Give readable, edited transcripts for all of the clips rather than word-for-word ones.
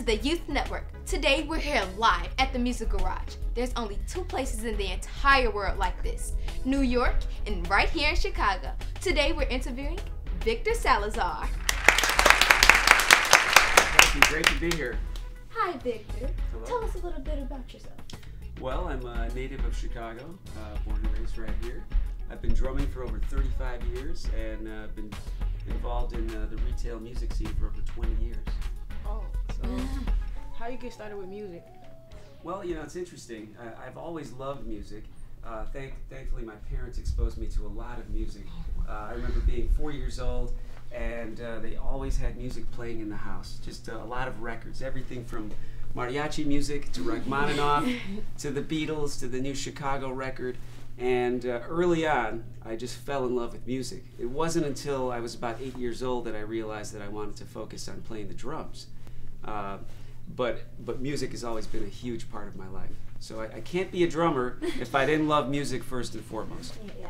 the Youth Network. Today we're here live at the Music Garage. There's only two places in the entire world like this, New York and right here in Chicago. Today we're interviewing Victor Salazar. Thank you, great to be here. Hi Victor. Hello. Tell us a little bit about yourself. Well, I'm a native of Chicago, born and raised right here. I've been drumming for over 35 years and been involved in the retail music scene for over 20 years. Oh, so how you get started with music? Well, you know, it's interesting. I've always loved music. Thankfully, my parents exposed me to a lot of music. I remember being 4 years old, and they always had music playing in the house. Just a lot of records, everything from mariachi music to Rachmaninoff to the Beatles to the new Chicago record. And early on, I just fell in love with music. It wasn't until I was about 8 years old that I realized that I wanted to focus on playing the drums. But music has always been a huge part of my life. So I can't be a drummer if I didn't love music first and foremost. Yeah.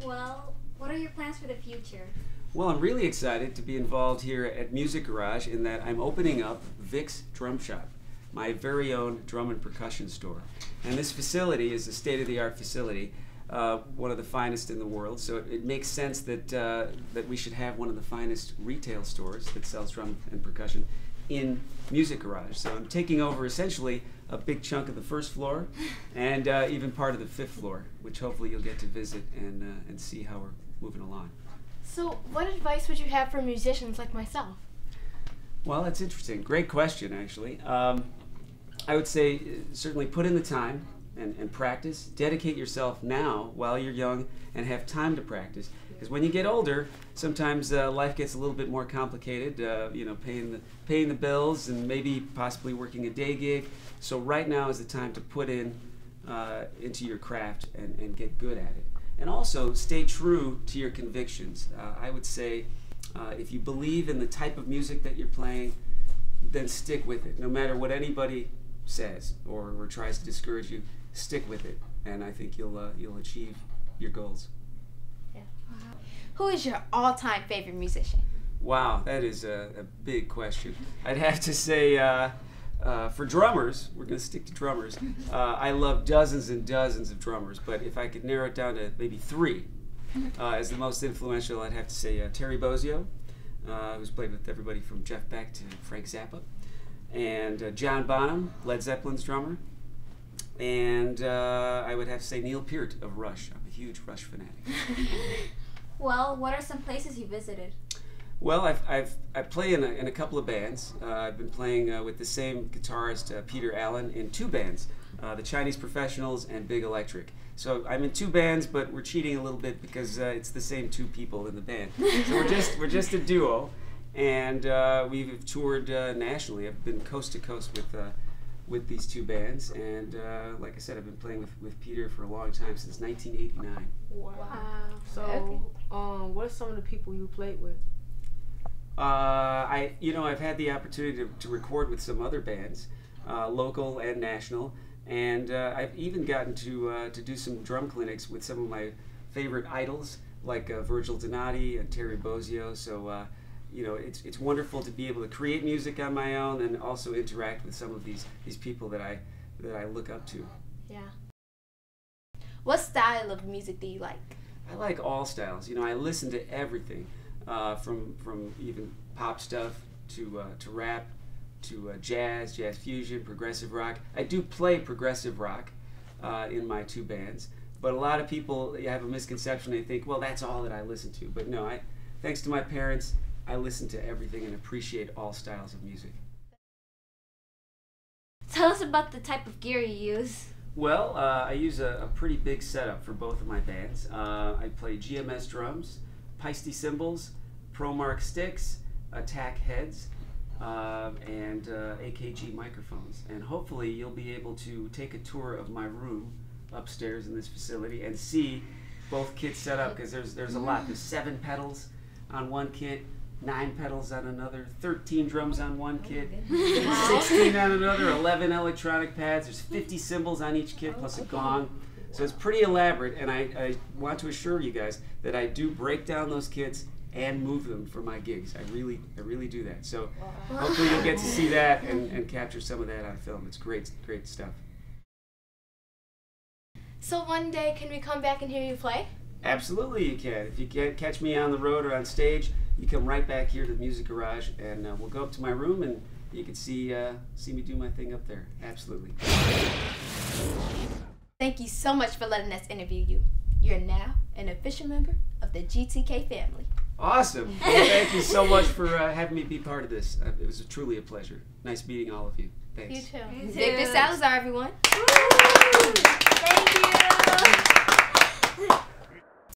Well, what are your plans for the future? Well, I'm really excited to be involved here at Music Garage in that I'm opening up Vic's Drum Shop, my very own drum and percussion store. And this facility is a state-of-the-art facility, one of the finest in the world, so it makes sense that, that we should have one of the finest retail stores that sells drum and percussion in Music Garage. So I'm taking over essentially a big chunk of the first floor and even part of the fifth floor, which hopefully you'll get to visit and see how we're moving along. So what advice would you have for musicians like myself? Well, that's interesting. Great question, actually. I would say certainly put in the time and practice. Dedicate yourself now while you're young and have time to practice. Because when you get older, sometimes life gets a little bit more complicated. You know, paying the bills and maybe possibly working a day gig. So right now is the time to put into your craft and get good at it. And also stay true to your convictions. I would say if you believe in the type of music that you're playing, then stick with it. No matter what anybody says or tries to discourage you, stick with it, and I think you'll achieve your goals. Yeah. Who is your all-time favorite musician? Wow, that is a big question. I'd have to say for drummers, we're going to stick to drummers. I love dozens and dozens of drummers, but if I could narrow it down to maybe three as the most influential, I'd have to say Terry Bozzio, who's played with everybody from Jeff Beck to Frank Zappa, and John Bonham, Led Zeppelin's drummer, and I would have to say Neil Peart of Rush. I'm a huge Rush fanatic. Well, what are some places you visited? Well, I play in a couple of bands. I've been playing with the same guitarist, Peter Allen, in two bands, the Chinese Professionals and Big Electric. So I'm in two bands, but we're cheating a little bit because it's the same two people in the band. So we're just a duo, and we've toured nationally. I've been coast to coast with these two bands, and like I said, I've been playing with Peter for a long time, since 1989. Wow. So, Okay. what are some of the people you played with? I've had the opportunity to record with some other bands, local and national, and I've even gotten to do some drum clinics with some of my favorite idols, like Virgil Donati and Terry Bozzio. So, it's wonderful to be able to create music on my own and also interact with some of these people that I look up to. Yeah. What style of music do you like? I like all styles. You know, I listen to everything. From even pop stuff to rap to jazz fusion, progressive rock. I do play progressive rock in my two bands, but a lot of people have a misconception. They think, well, that's all that I listen to. But no, thanks to my parents, I listen to everything and appreciate all styles of music. Tell us about the type of gear you use. Well, I use a pretty big setup for both of my bands. I play GMS drums, Peisty cymbals, ProMark sticks, attack heads, and AKG microphones. And hopefully you'll be able to take a tour of my room upstairs in this facility and see both kits set up, because there's a lot. There's 7 pedals on one kit, 9 pedals on another, 13 drums on one kit, 16 on another, 11 electronic pads. There's 50 cymbals on each kit plus a gong. So it's pretty elaborate, and I want to assure you guys that I do break down those kits and move them for my gigs. I really do that. So hopefully you'll get to see that and capture some of that on film. It's great stuff. So one day, can we come back and hear you play? Absolutely you can. If you can't catch me on the road or on stage, you come right back here to the Music Garage, and we'll go up to my room and you can see me do my thing up there. Absolutely. Thank you so much for letting us interview you. You're now an official member of the GTK family. Awesome. Well, thank you so much for having me be part of this. It was truly a pleasure. Nice meeting all of you. Thanks. You too. Victor Salazar, everyone.